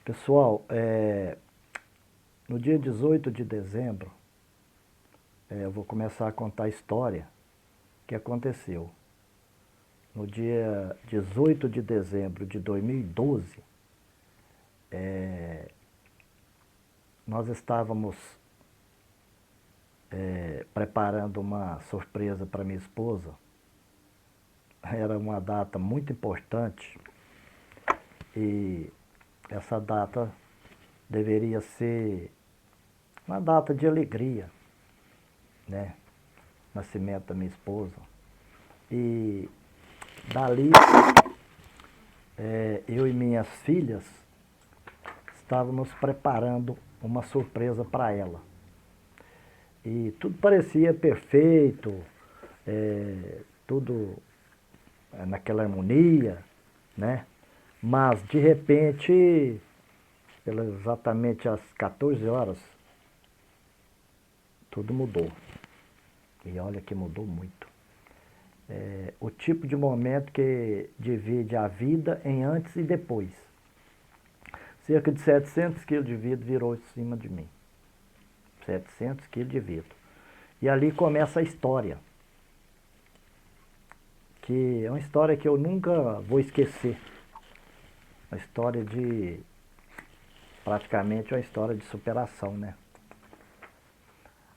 Pessoal, no dia 18 de dezembro, eu vou começar a contar a história que aconteceu. No dia 18 de dezembro de 2012, nós estávamos preparando uma surpresa para minha esposa. Era uma data muito importante e essa data deveria ser uma data de alegria, né? Nascimento da minha esposa. E dali, eu e minhas filhas estávamos preparando uma surpresa para ela. E tudo parecia perfeito, tudo naquela harmonia, né? Mas, de repente, exatamente às 14 horas, tudo mudou. E olha que mudou muito. O tipo de momento que divide a vida em antes e depois. Cerca de 700 quilos de vidro virou em cima de mim. 700 quilos de vidro. E ali começa a história. Que é uma história que eu nunca vou esquecer. Uma história de... praticamente uma história de superação, né?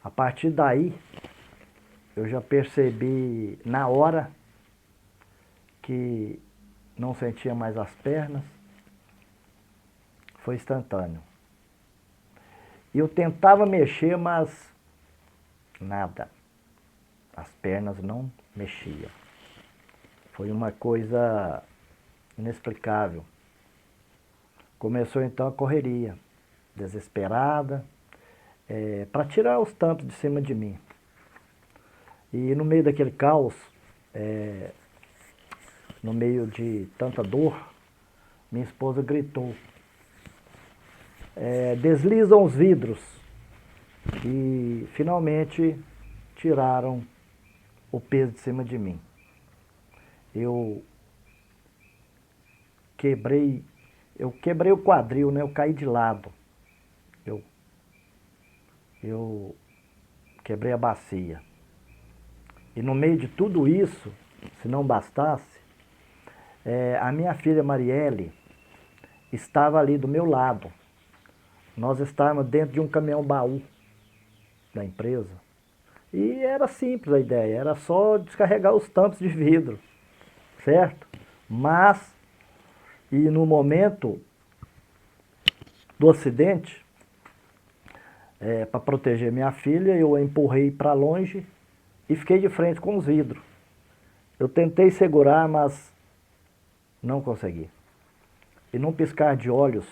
A partir daí, eu já percebi na hora que não sentia mais as pernas. Foi instantâneo. E eu tentava mexer, mas nada. As pernas não mexiam. Foi uma coisa inexplicável. Começou então a correria, desesperada, para tirar os tampos de cima de mim. E no meio daquele caos, no meio de tanta dor, minha esposa gritou: deslizam os vidros. E finalmente tiraram o peso de cima de mim. Eu quebrei o quadril, né? Eu caí de lado. Eu quebrei a bacia. E no meio de tudo isso, se não bastasse, a minha filha Marielle estava ali do meu lado. Nós estávamos dentro de um caminhão-baú da empresa. E era simples a ideia, era só descarregar os tampos de vidro, certo? Mas, e no momento do acidente, para proteger minha filha, eu a empurrei para longe e fiquei de frente com os vidros. Eu tentei segurar, mas não consegui. E num piscar de olhos,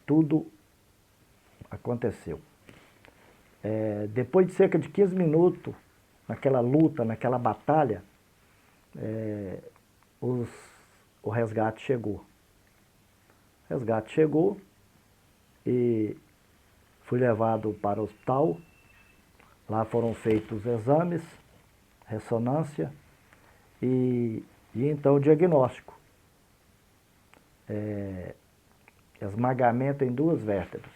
tudo aconteceu. Depois de cerca de 15 minutos, naquela luta, naquela batalha, o resgate chegou. O resgate chegou e fui levado para o hospital. Lá foram feitos os exames, ressonância e então o diagnóstico. Esmagamento em duas vértebras,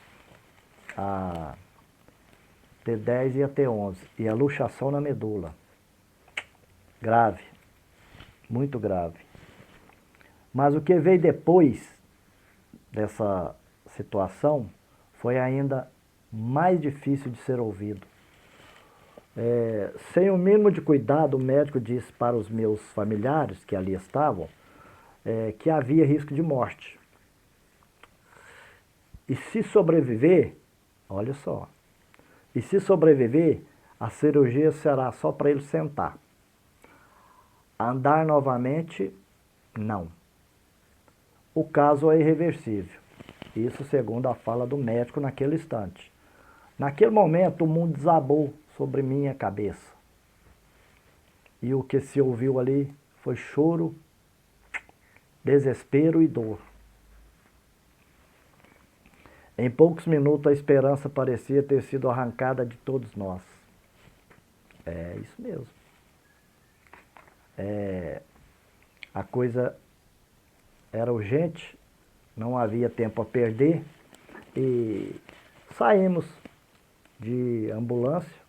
a T10 e a T11, e a luxação na medula. Grave, muito grave. Mas o que veio depois dessa situação foi ainda mais difícil de ser ouvido. Sem o mínimo de cuidado, o médico disse para os meus familiares que ali estavam que havia risco de morte. E se sobreviver, olha só, e se sobreviver, a cirurgia será só para ele sentar. Andar novamente, não. O caso é irreversível. Isso segundo a fala do médico naquele instante. Naquele momento, o mundo desabou sobre minha cabeça. E o que se ouviu ali foi choro, desespero e dor. Em poucos minutos, a esperança parecia ter sido arrancada de todos nós. É isso mesmo. A coisa era urgente não havia tempo a perder e saímos de ambulância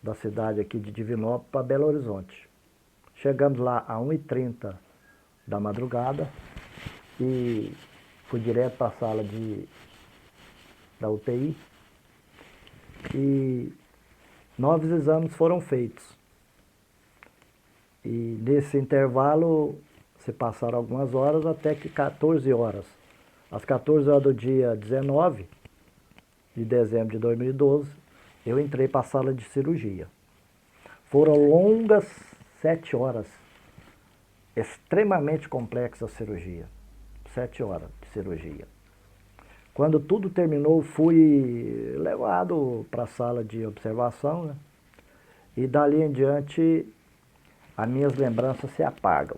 da cidade aqui de Divinópolis para Belo Horizonte. Chegamos lá às 1h30 da madrugada e fui direto para a sala da UTI e novos exames foram feitos. E nesse intervalo se passaram algumas horas até que 14 horas. Às 14 horas do dia 19 de dezembro de 2012, eu entrei para a sala de cirurgia. Foram longas 7 horas, extremamente complexa a cirurgia. 7 horas de cirurgia. Quando tudo terminou, fui levado para a sala de observação, né? E dali em diante, as minhas lembranças se apagam.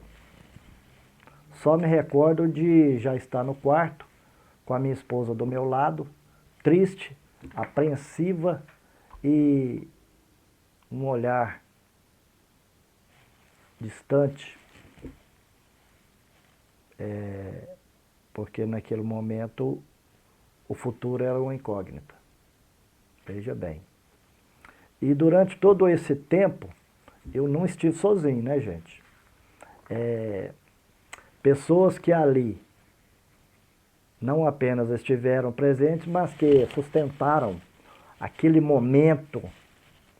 Só me recordo de já estar no quarto, com a minha esposa do meu lado, triste, apreensiva e um olhar distante, porque naquele momento o futuro era uma incógnita. Veja bem. E durante todo esse tempo, eu não estive sozinho, né, gente? Pessoas que ali não apenas estiveram presentes, mas que sustentaram aquele momento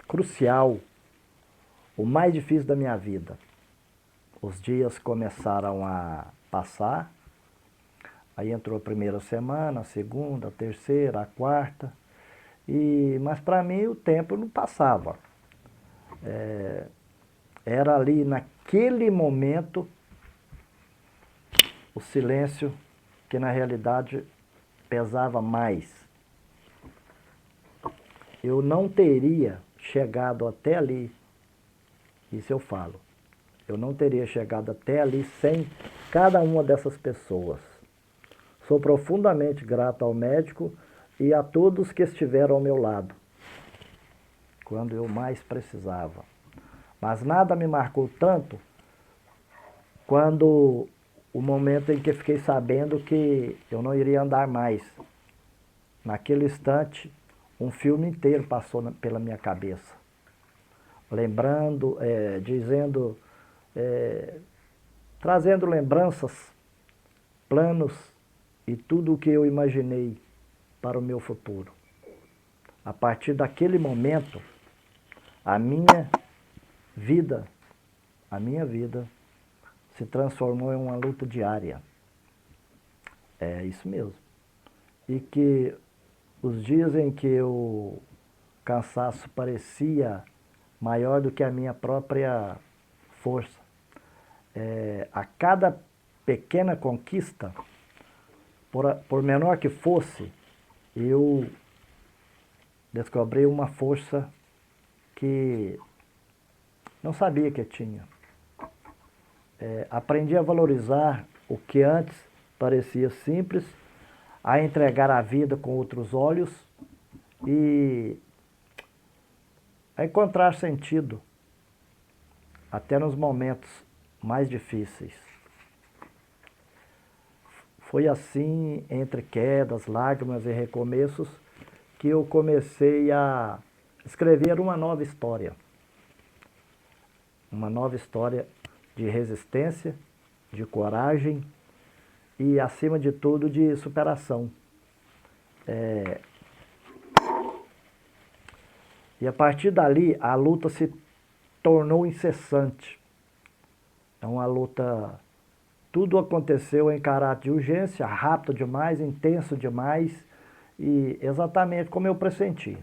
crucial, o mais difícil da minha vida. Os dias começaram a passar, aí entrou a primeira semana, a segunda, a terceira, a quarta, mas para mim o tempo não passava. Era ali naquele momento o silêncio que na realidade pesava mais. Eu não teria chegado até ali, isso eu falo, eu não teria chegado até ali sem cada uma dessas pessoas. Sou profundamente grato ao médico e a todos que estiveram ao meu lado, quando eu mais precisava. Mas nada me marcou tanto quando o momento em que fiquei sabendo que eu não iria andar mais. Naquele instante, um filme inteiro passou pela minha cabeça. Lembrando, dizendo, trazendo lembranças, planos e tudo o que eu imaginei para o meu futuro. A partir daquele momento, a minha vida se transformou em uma luta diária. É isso mesmo. E que os dias em que o cansaço parecia maior do que a minha própria força, a cada pequena conquista, por menor que fosse, eu descobri uma força que não sabia que tinha. Aprendi a valorizar o que antes parecia simples, a entregar a vida com outros olhos e a encontrar sentido até nos momentos mais difíceis. Foi assim, entre quedas, lágrimas e recomeços, que eu comecei a escrever uma nova história. Uma nova história de resistência, de coragem e, acima de tudo, de superação. E a partir dali, a luta se tornou incessante. É uma luta... Tudo aconteceu em caráter de urgência, rápido demais, intenso demais e exatamente como eu pressenti.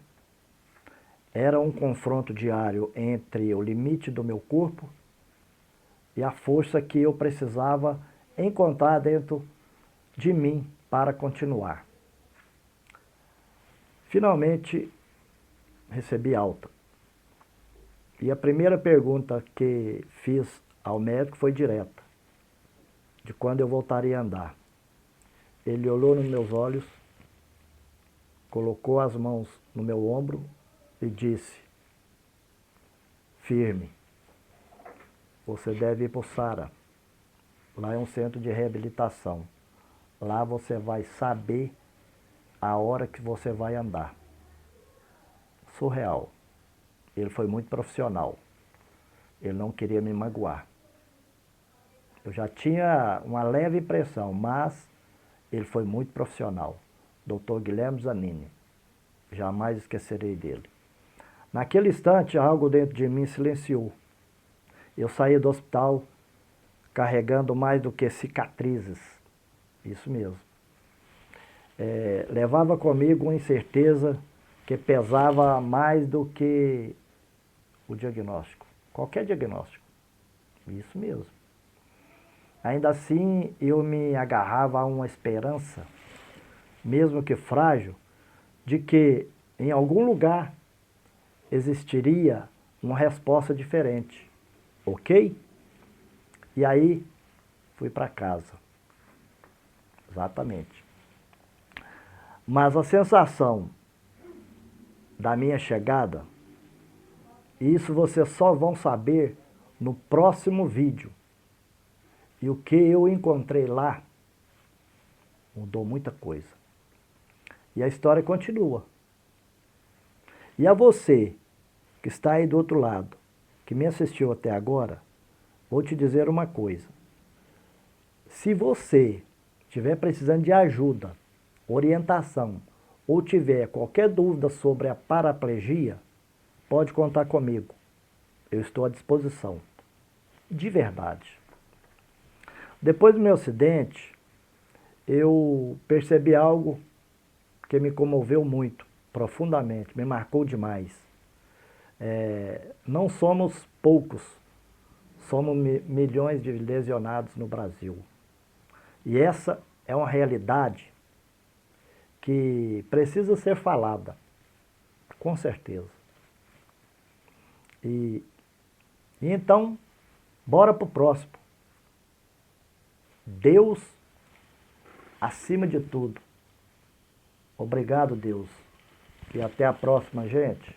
Era um confronto diário entre o limite do meu corpo e a força que eu precisava encontrar dentro de mim para continuar. Finalmente, recebi alta. E a primeira pergunta que fiz ao médico foi direta, de quando eu voltaria a andar. Ele olhou nos meus olhos, colocou as mãos no meu ombro e disse: firme, você deve ir para o SARA. Lá é um centro de reabilitação. Lá você vai saber a hora que você vai andar. Surreal. Ele foi muito profissional. Ele não queria me magoar. Eu já tinha uma leve impressão, mas ele foi muito profissional. Dr. Guilherme Zanini. Jamais esquecerei dele. Naquele instante, algo dentro de mim silenciou. Eu saí do hospital carregando mais do que cicatrizes. Isso mesmo. Levava comigo uma incerteza que pesava mais do que o diagnóstico. Qualquer diagnóstico. Isso mesmo. Ainda assim, eu me agarrava a uma esperança, mesmo que frágil, de que em algum lugar existiria uma resposta diferente. Ok? E aí, fui para casa. Exatamente. Mas a sensação da minha chegada, isso vocês só vão saber no próximo vídeo. E o que eu encontrei lá mudou muita coisa. E a história continua. E a você, que está aí do outro lado, que me assistiu até agora, vou te dizer uma coisa. Se você estiver precisando de ajuda, orientação, ou tiver qualquer dúvida sobre a paraplegia, pode contar comigo. Eu estou à disposição. De verdade. Depois do meu acidente, eu percebi algo que me comoveu muito, profundamente, me marcou demais. Não somos poucos, somos milhões de lesionados no Brasil. E essa é uma realidade que precisa ser falada, com certeza. E então, bora pro próximo. Deus acima de tudo. Obrigado, Deus. E até a próxima, gente.